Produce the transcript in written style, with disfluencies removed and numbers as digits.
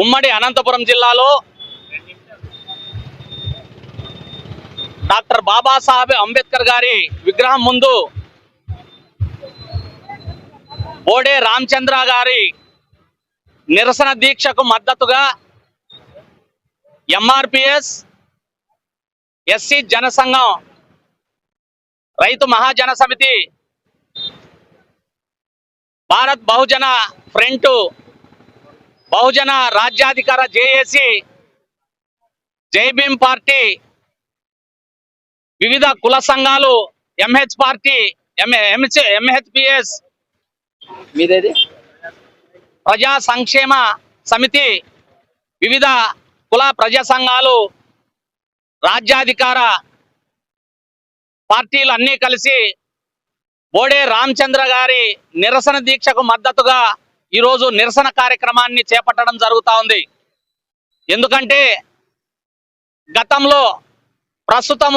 ఉమ్మడి అనంతపురం జిల్లాలో డాక్టర్ బాబాసాహెబ్ అంబేద్కర్ గారి విగ్రహం ముందు బోడే రామచంద్ర గారి నిరసన దీక్షకు మద్దతుగా ఎంఆర్పిఎస్ ఎస్సీ జనసంఘం రైతు మహాజన సమితి భారత్ బహుజన ఫ్రంట్ బహుజన రాజ్యాధికార జేఏసీ జై భీమ్ పార్టీ వివిధ కుల సంఘాలు ఎంహెచ్ పార్టీ ఎంహెచ్పిఎస్ మీదేది ప్రజా సంక్షేమ సమితి వివిధ కుల ప్రజా సంఘాలు రాజ్యాధికార పార్టీలు అన్నీ కలిసి బోడే రామచంద్ర గారి నిరసన దీక్షకు మద్దతుగా ఈరోజు నిరసన కార్యక్రమాన్ని చేపట్టడం జరుగుతూ ఉంది. ఎందుకంటే గతంలో ప్రస్తుతం